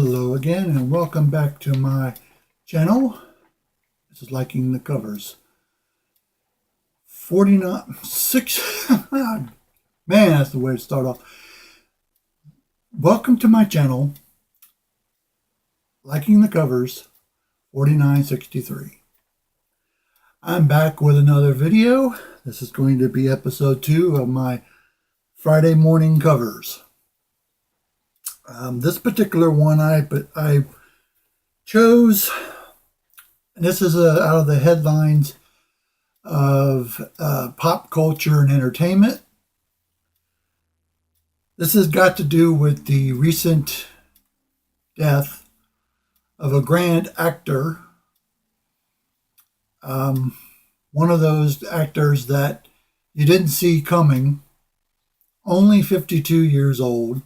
Hello again and welcome back to my channel. This is Liking the Covers. 49, 6, man, that's the way to start off. Welcome to my channel, Liking the Covers, 4963. I'm back with another video. This is going to be episode 2 of my Friday morning covers. This particular one I chose, and this is out of the headlines of pop culture and entertainment. This has got to do with the recent death of a grand actor. One of those actors that you didn't see coming, only 52 years old.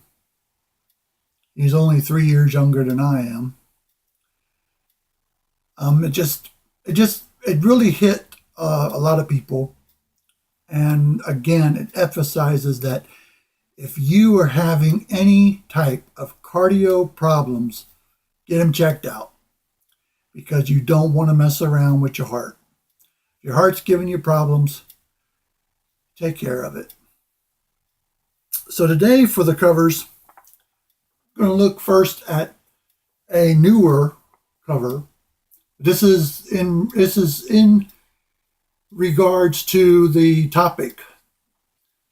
He's only 3 years younger than I am. It really hit a lot of people. And again, it emphasizes that if you are having any type of cardio problems, get them checked out, because you don't want to mess around with your heart. If your heart's giving you problems, take care of it. So today for the covers, I'm going to look first at a newer cover. This is in regards to the topic.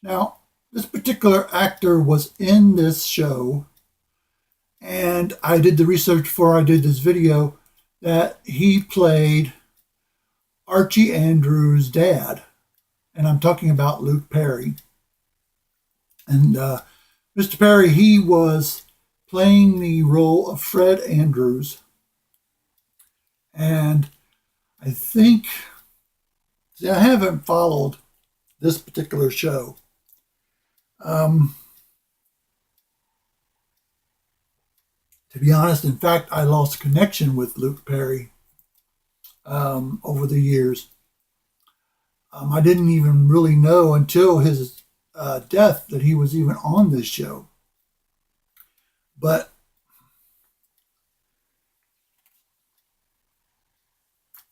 Now, this particular actor was in this show, and I did the research before I did this video that he played Archie Andrews' dad, and I'm talking about Luke Perry. And Mr. Perry, he was playing the role of Fred Andrews. And I think, see, I haven't followed this particular show. To be honest, in fact, I lost connection with Luke Perry over the years. I didn't even really know until his death that he was even on this show. But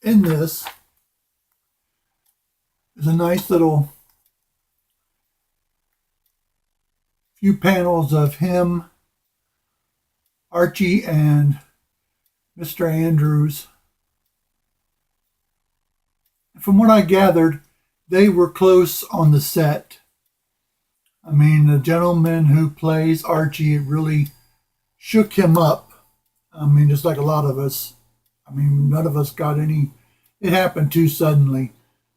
in this is a nice little few panels of him, Archie, and Mr. Andrews. From what I gathered, they were close on the set. I mean, the gentleman who plays Archie really shook him up. I mean, just like a lot of us. I mean, none of us got any. It happened too suddenly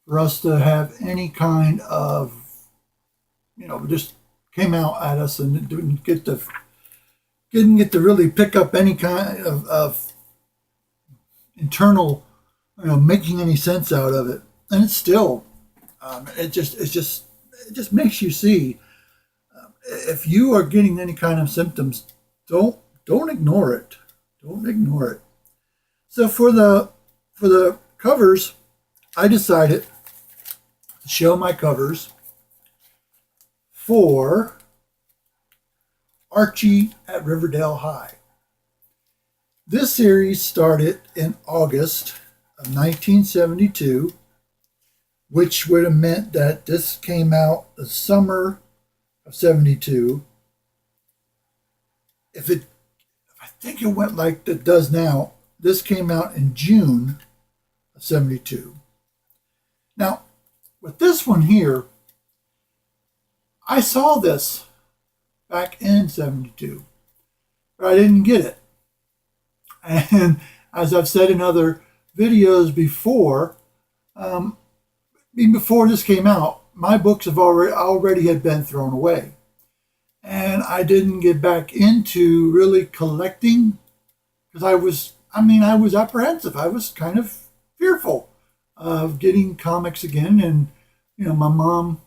for us to have any kind of, just came out at us and didn't get to really pick up any kind of internal, making any sense out of it. And it's still, it just makes you see, if you are getting any kind of symptoms, don't ignore it. Don't ignore it. So for the covers, I decided to show my covers for Archie at Riverdale High. This series started in August of 1972, which would have meant that this came out the summer of 72. I think it went like it does now. This came out in June of 72. Now, with this one here, I saw this back in 72, but I didn't get it. And as I've said in other videos before, even before this came out, my books have already had been thrown away. And I didn't get back into really collecting because I was apprehensive. I was kind of fearful of getting comics again. And, my mom,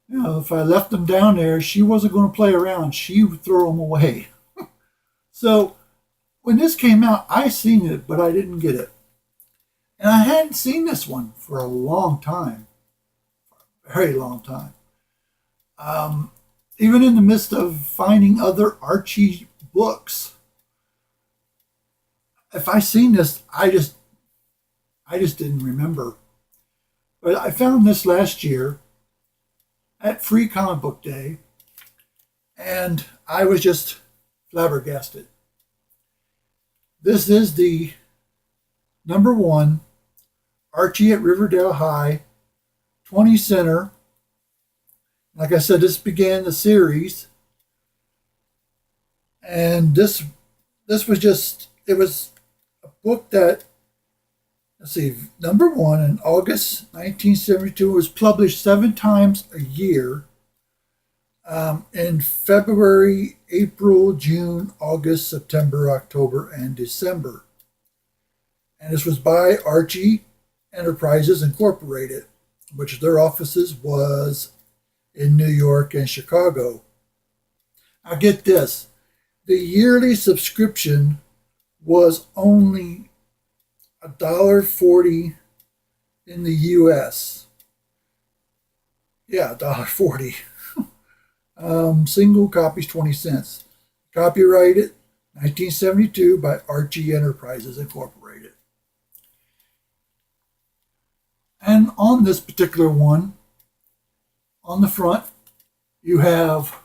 if I left them down there, she wasn't going to play around. She would throw them away. So when this came out, I seen it, but I didn't get it. And I hadn't seen this one for a long time, a very long time. Even in the midst of finding other Archie books, if I seen this, I just didn't remember. But I found this last year at Free Comic Book Day, and I was just flabbergasted. This is the #1 Archie at Riverdale High 20 center. Like I said, this began the series, and this was just, it was a book that, let's see, #1 in August 1972, was published 7 times a year, in February, April, June, August, September, October, and December. And this was by Archie Enterprises Incorporated, which their offices was in New York and Chicago. Now get this, the yearly subscription was only $1.40 in the US. Yeah, $1.40. Single copies 20 cents. Copyrighted 1972 by Archie Enterprises Incorporated. And on this particular one, on the front, you have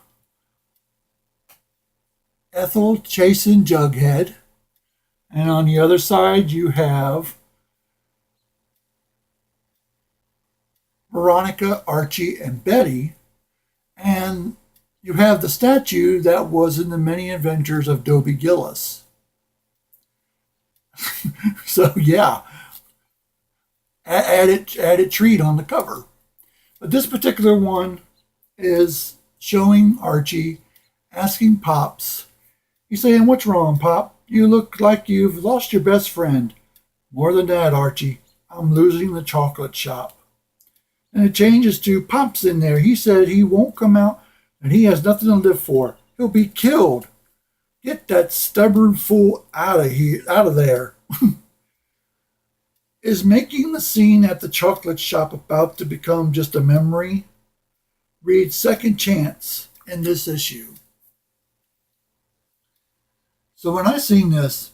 Ethel chasing Jughead. And on the other side, you have Veronica, Archie, and Betty. And you have the statue that was in the Many Adventures of Dobie Gillis. So, yeah, added treat on the cover. But this particular one is showing Archie asking Pops. He's saying, "What's wrong, Pop? You look like you've lost your best friend." "More than that, Archie. I'm losing the chocolate shop." And it changes to Pop's in there. "He said he won't come out and he has nothing to live for. He'll be killed. Get that stubborn fool out of here, out of there." Is making the scene at the chocolate shop about to become just a memory? Read Second Chance in this issue. So when I seen this,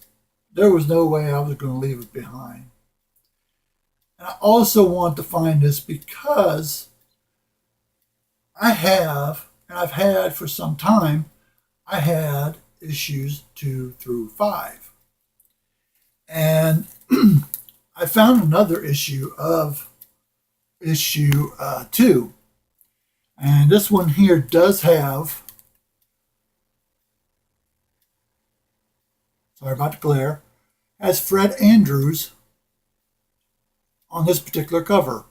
there was no way I was going to leave it behind. And I also want to find this because I have, and I've had for some time, I had issues 2 through 5. And I found another issue of issue 2. And this one here does have, sorry about the glare, has Fred Andrews on this particular cover.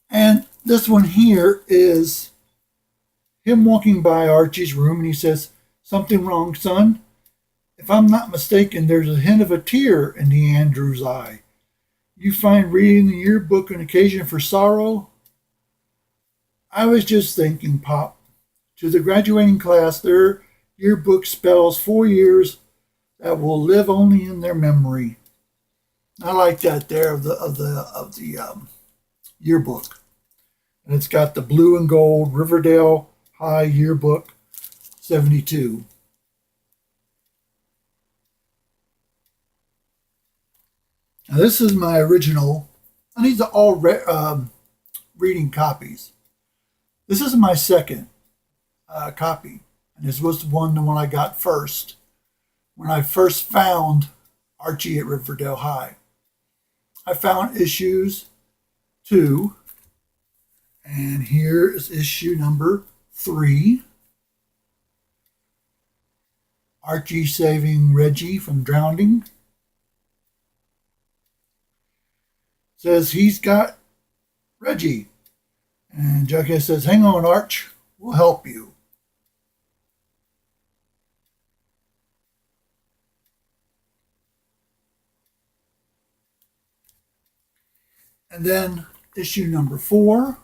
And this one here is him walking by Archie's room, and he says, "Something wrong, son? If I'm not mistaken, there's a hint of a tear in the Andrews' eye. You find reading the yearbook an occasion for sorrow?" "I was just thinking, Pop. To the graduating class, their yearbook spells 4 years that will live only in their memory." I like that there of the yearbook, and it's got the blue and gold Riverdale High Yearbook 72. Now this is my original, and these are all reading copies. This is my second copy, and this was the one I got first when I first found Archie at Riverdale High. I found issues 2, and here is issue number 3. Archie saving Reggie from drowning. Says he's got Reggie. And Jughead says, "Hang on, Arch, we'll help you." And then issue number 4.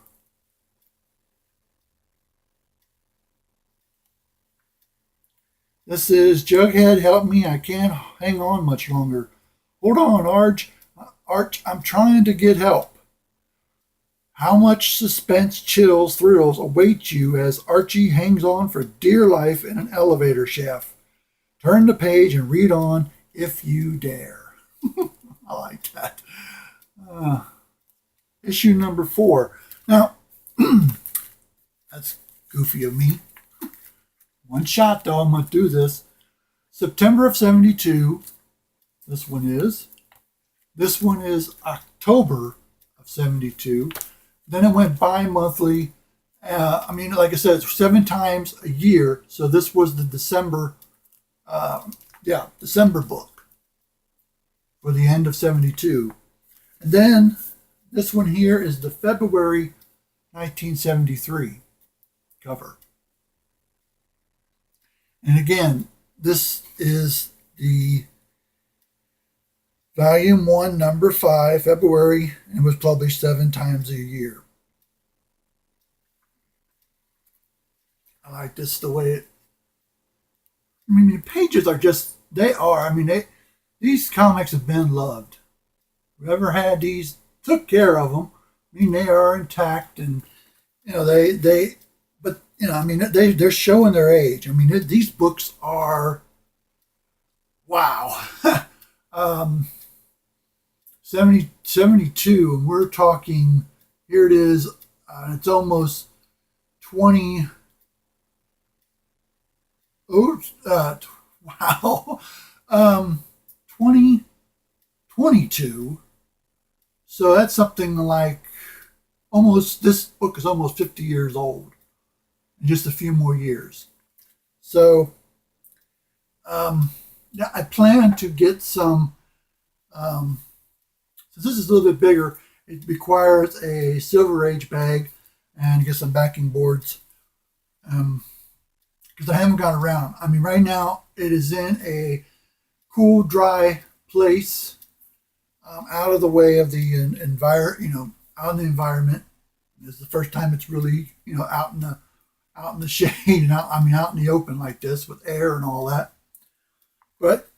This is Jughead, help me, I can't hang on much longer. "Hold on, Arch, I'm trying to get help." How much suspense, chills, thrills await you as Archie hangs on for dear life in an elevator shaft. Turn the page and read on. If You Dare. I like that. Issue number 4. Now, that's goofy of me. One shot, though. I'm going to do this. September of 72. This one is. This one is October of 72. Then it went bi-monthly. Like I said, it's 7 times a year. So this was the December, December book for the end of 72. And then this one here is the February 1973 cover. And again, this is the Volume 1, Number 5, February, and was published 7 times a year. I like this, the way it... the pages are just... these comics have been loved. Whoever had these took care of them. They are intact, and, they're showing their age. These books are... Wow. 72, and we're talking, here it is, it's almost 20, wow, 2022, so that's something like, this book is almost 50 years old, in just a few more years. So, I plan to get some, since this is a little bit bigger, it requires a Silver Age bag and get some backing boards. Because I haven't got around. Right now it is in a cool, dry place, out of the way of the out in the environment. This is the first time it's really, out in the shade and out in the open like this with air and all that. But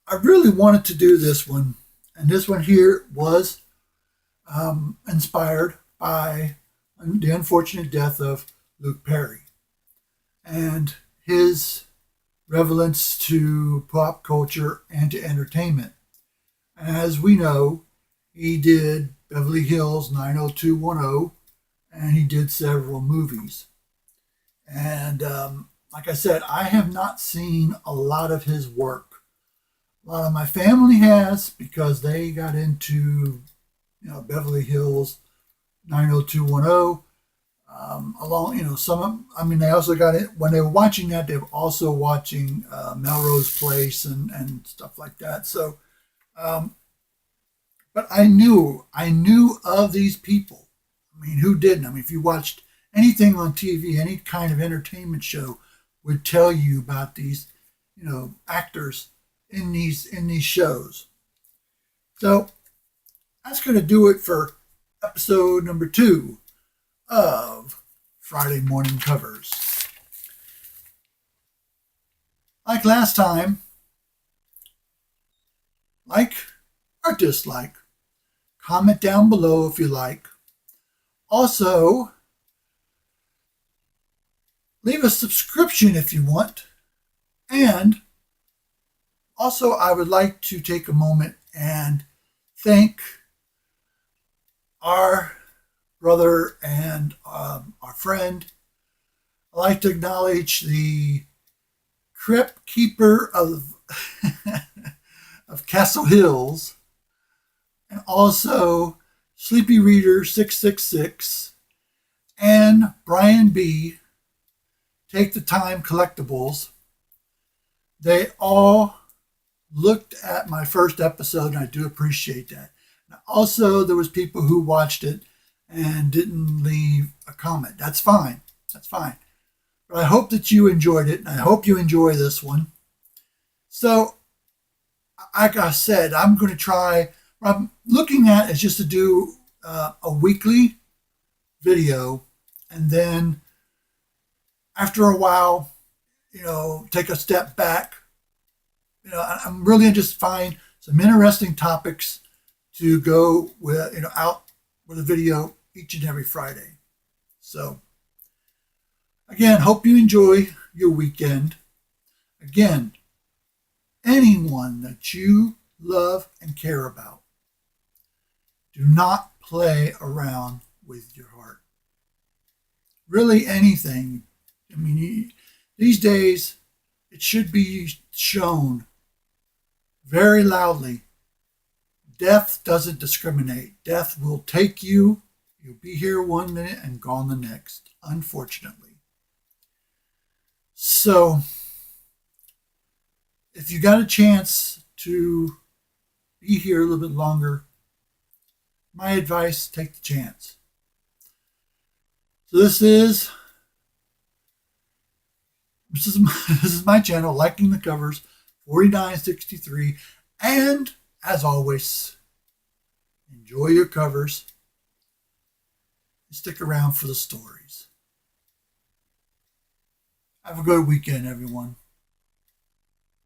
I really wanted to do this one. And this one here was inspired by the unfortunate death of Luke Perry and his relevance to pop culture and to entertainment. As we know, he did Beverly Hills 90210, and he did several movies. And like I said, I have not seen a lot of his work. A lot of my family has, because they got into, Beverly Hills 90210. They also got it when they were watching that. They were also watching Melrose Place and stuff like that. So, but I knew of these people. Who didn't? If you watched anything on TV, any kind of entertainment show would tell you about these, actors in these shows. So that's going to do it for episode number 2 of Friday Morning Covers. Like last time, like or dislike, comment down below if you like. Also, leave a subscription if you want. And also, I would like to take a moment and thank our brother and our friend. I'd like to acknowledge the Crypt keeper of of Castle Hills, and also Sleepy Reader 666 and Brian B. Take the Time Collectibles. They all looked at my first episode, and I do appreciate that. Now, also, there was people who watched it and didn't leave a comment. That's fine. That's fine. But I hope that you enjoyed it, and I hope you enjoy this one. So, like I said, I'm going to try. What I'm looking at is just to do a weekly video, and then after a while, take a step back. I'm really just find some interesting topics to go with, out with a video each and every Friday. So, again, hope you enjoy your weekend. Again, anyone that you love and care about. Do not play around with your heart. Really, anything. I mean, these days, it should be shown very loudly. Death doesn't discriminate. Death will take you. You'll be here 1 minute and gone the next, unfortunately. So, if you got a chance to be here a little bit longer, my advice, take the chance. So this is my channel, Liking the Covers, 4963. And as always, enjoy your covers and stick around for the stories. Have a good weekend, everyone.